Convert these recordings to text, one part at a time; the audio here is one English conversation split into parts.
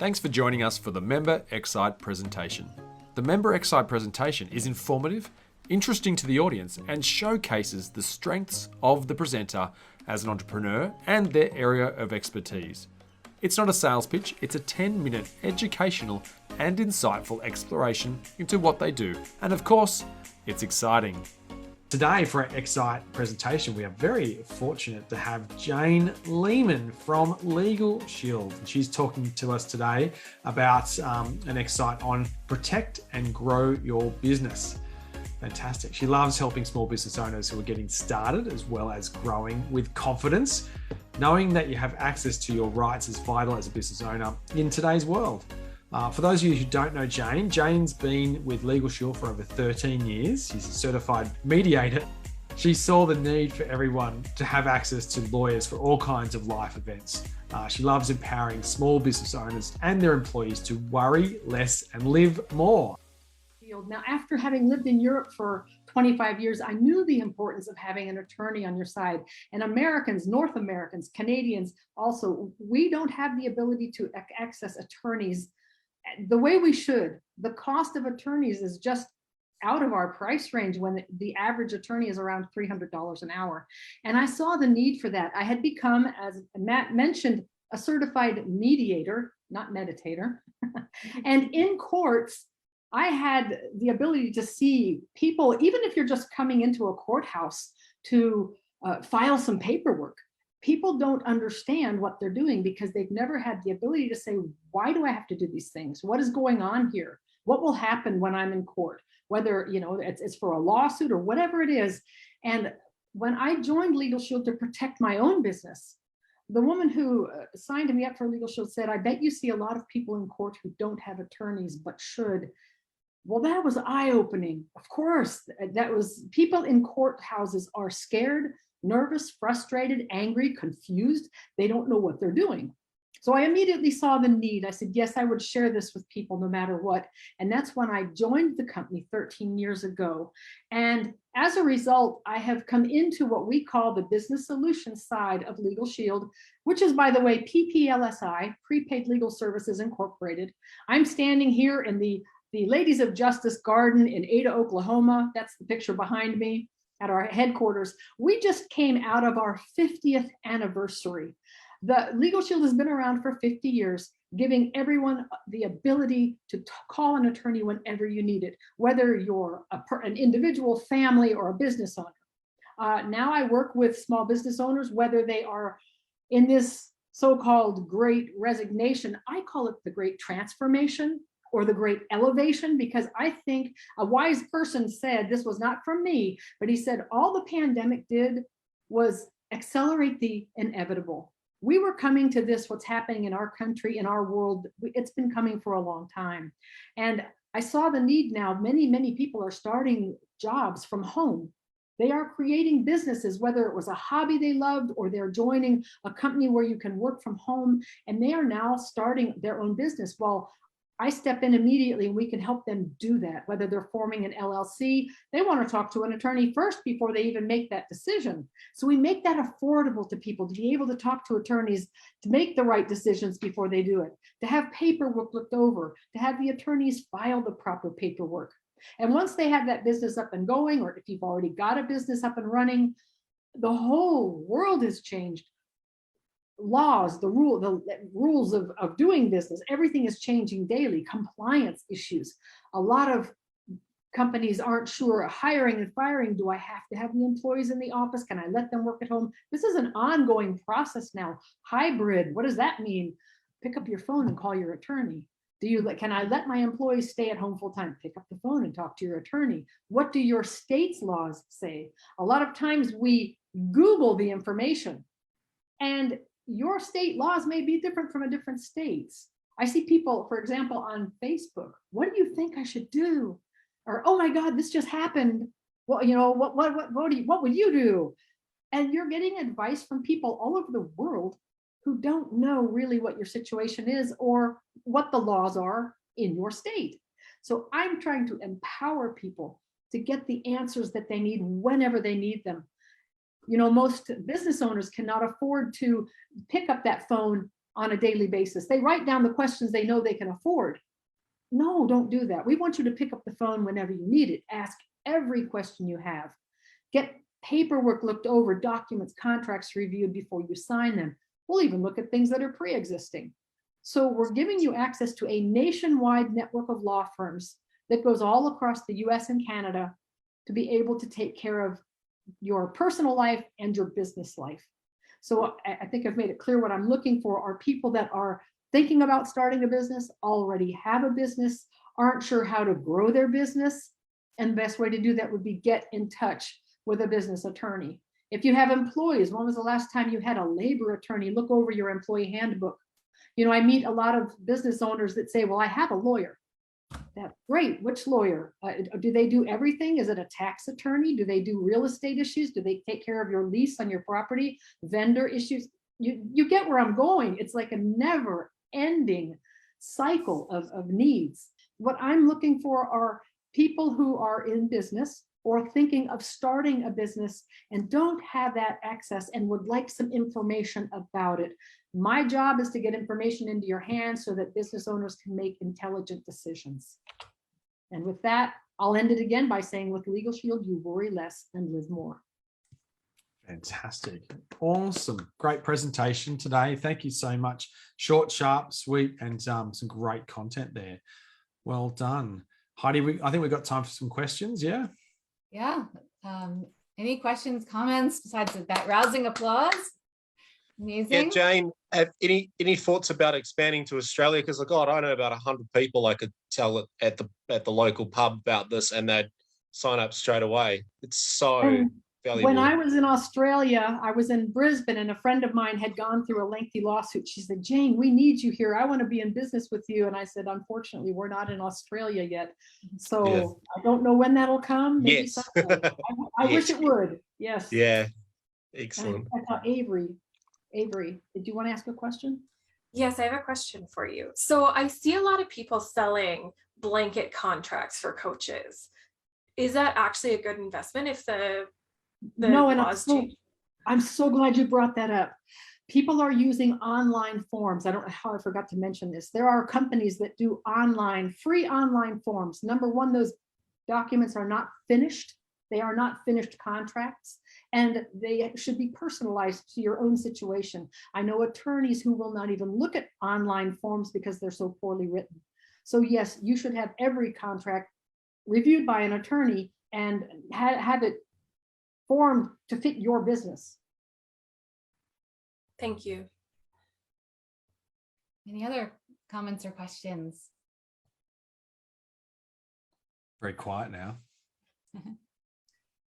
Thanks for joining us for the Member xCite presentation. The Member xCite presentation is informative, interesting to the audience, and showcases the strengths of the presenter as an entrepreneur and their area of expertise. It's not a sales pitch, it's a 10-minute educational and insightful exploration into what they do. And of course, it's exciting. Today for our xCite presentation, we are very fortunate to have Jane Lehman from Legal Shield. She's talking to us today about an xCite on protect and grow your business. Fantastic. She loves helping small business owners who are getting started as well as growing with confidence. Knowing that you have access to your rights is vital as a business owner in today's world. For those of you who don't know Jane, Jane's been with Legal Shield for over 13 years. She's a certified mediator. She saw the need for everyone to have access to lawyers for all kinds of life events. She loves empowering small business owners and their employees to worry less and live more. Now, after having lived in Europe for 25 years, I knew the importance of having an attorney on your side. And Americans, North Americans, Canadians, also, we don't have the ability to access attorneys the way we should. The cost of attorneys is just out of our price range when the average attorney is around $300 an hour. And I saw the need for that. I had become, as Matt mentioned, a certified mediator, not meditator. And in courts, I had the ability to see people, even if you're just coming into a courthouse to file some paperwork, people don't understand what they're doing because they've never had the ability to say, why do I have to do these things? What is going on here? What will happen when I'm in court? Whether, it's for a lawsuit or whatever it is. And when I joined Legal Shield to protect my own business, the woman who signed me up for Legal Shield said, I bet you see a lot of people in court who don't have attorneys but should. Well, that was eye-opening. Of course, that was, people in courthouses are scared, nervous, frustrated, angry, confused. They don't know what they're doing. So I immediately saw the need. I said, yes, I would share this with people no matter what. And that's when I joined the company 13 years ago. And as a result, I have come into what we call the business solutions side of Legal Shield, which is, by the way, PPLSI, Prepaid Legal Services Incorporated. I'm standing here in the Ladies of Justice Garden in Ada, Oklahoma. That's the picture behind me at our headquarters. We just came out of our 50th anniversary. The Legal Shield has been around for 50 years, giving everyone the ability to call an attorney whenever you need it, whether you're an individual, family, or a business owner. Now I work with small business owners, whether they are in this so-called great resignation. I call it the great transformation, or the great elevation, because I think a wise person said, this was not from me, but he said, all the pandemic did was accelerate the inevitable. We were coming to this, what's happening in our country, in our world, it's been coming for a long time. And I saw the need now. Many, many people are starting jobs from home. They are creating businesses, whether it was a hobby they loved or they're joining a company where you can work from home, and they are now starting their own business. Well, I step in immediately and we can help them do that, whether they're forming an LLC. They want to talk to an attorney first before they even make that decision. So we make that affordable to people to be able to talk to attorneys, to make the right decisions before they do it, to have paperwork looked over, to have the attorneys file the proper paperwork. And once they have that business up and going, or if you've already got a business up and running, the whole world has changed. Laws, the rules of doing business, everything is changing daily. Compliance issues. A lot of companies aren't sure, hiring and firing. Do I have to have the employees in the office? Can I let them work at home? This is an ongoing process now. Hybrid, what does that mean? Pick up your phone and call your attorney. Can I let my employees stay at home full time? Pick up the phone and talk to your attorney. What do your state's laws say? A lot of times we Google the information, and your state laws may be different from a different states. I see people, for example, on Facebook, what do you think I should do? Or, oh my God, this just happened. Well, what would you do? And you're getting advice from people all over the world who don't know really what your situation is or what the laws are in your state. So I'm trying to empower people to get the answers that they need whenever they need them. Most business owners cannot afford to pick up that phone on a daily basis. They write down the questions they know they can afford. No, don't do that. We want you to pick up the phone whenever you need it. Ask every question you have. Get paperwork looked over, documents, contracts reviewed before you sign them. We'll even look at things that are pre-existing. So we're giving you access to a nationwide network of law firms that goes all across the US and Canada to be able to take care of your personal life and your business life. So I think I've made it clear what I'm looking for are people that are thinking about starting a business, already have a business, aren't sure how to grow their business. And the best way to do that would be get in touch with a business attorney. If you have employees, when was the last time you had a labor attorney look over your employee handbook? You know, I meet a lot of business owners that say, well, I have a lawyer. That's great. Which lawyer? Do they do everything? Is it a tax attorney? Do they do real estate issues? Do they take care of your lease on your property? Vendor issues? You get where I'm going. It's like a never ending cycle of needs. What I'm looking for are people who are in business or thinking of starting a business and don't have that access and would like some information about it. My job is to get information into your hands so that business owners can make intelligent decisions. And with that, I'll end it again by saying with Legal Shield, you worry less and live more. Fantastic. Awesome. Great presentation today. Thank you so much. Short, sharp, sweet, and some great content there. Well done. Heidi, I think we've got time for some questions. Yeah. Yeah. Any questions, comments besides that rousing applause? Amazing. Yeah, Jane, have any thoughts about expanding to Australia? Because, God, I know about 100 people I could tell at the local pub about this, and they'd sign up straight away. It's so valuable. When I was in Australia, I was in Brisbane, and a friend of mine had gone through a lengthy lawsuit. She said, Jane, we need you here. I want to be in business with you. And I said, unfortunately, we're not in Australia yet. So yeah. I don't know when that'll come. Maybe yes. I wish it would. Yes. Yeah. Excellent. I thought Avery, did you want to ask a question? Yes, I have a question for you. So I see a lot of people selling blanket contracts for coaches. Is that actually a good investment if the no, and laws change? I'm so glad you brought that up. People are using online forms. I don't know how I forgot to mention this. There are companies that do free online forms. Number one, those documents are not finished. They are not finished contracts, and they should be personalized to your own situation. I know attorneys who will not even look at online forms because they're so poorly written. So yes, you should have every contract reviewed by an attorney and have it formed to fit your business. Thank you. Any other comments or questions? Very quiet now.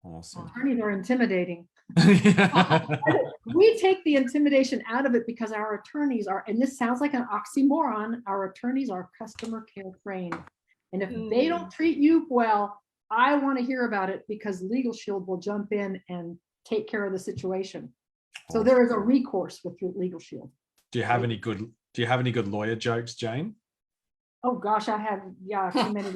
Awesome. Attorneys are intimidating. We take the intimidation out of it because our attorneys are, and this sounds like an oxymoron, our attorneys are customer care trained. And if they don't treat you well, I want to hear about it because Legal Shield will jump in and take care of the situation. So there is a recourse with Legal Shield. Do you have any good lawyer jokes, Jane? Oh gosh, I have, yeah, too many.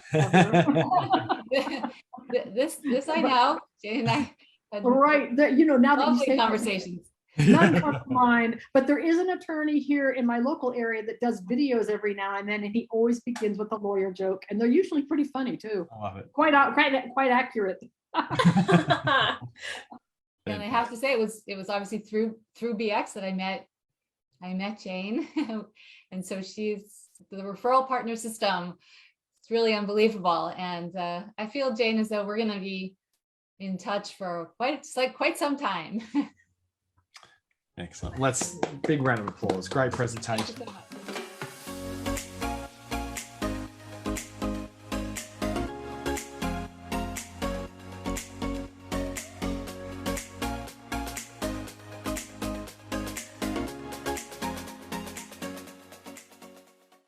this I know, Jane and I had right. Now that you say conversations. None come to mind, but there is an attorney here in my local area that does videos every now and then, and he always begins with a lawyer joke, and they're usually pretty funny too. I love it. Quite accurate. And I have to say, it was obviously through BX that I met Jane, and so she's the referral partner system. It's really unbelievable, and I feel, Jane, as though we're going to be in touch for quite some time. Excellent. Big round of applause. Great presentation. Thank you so much.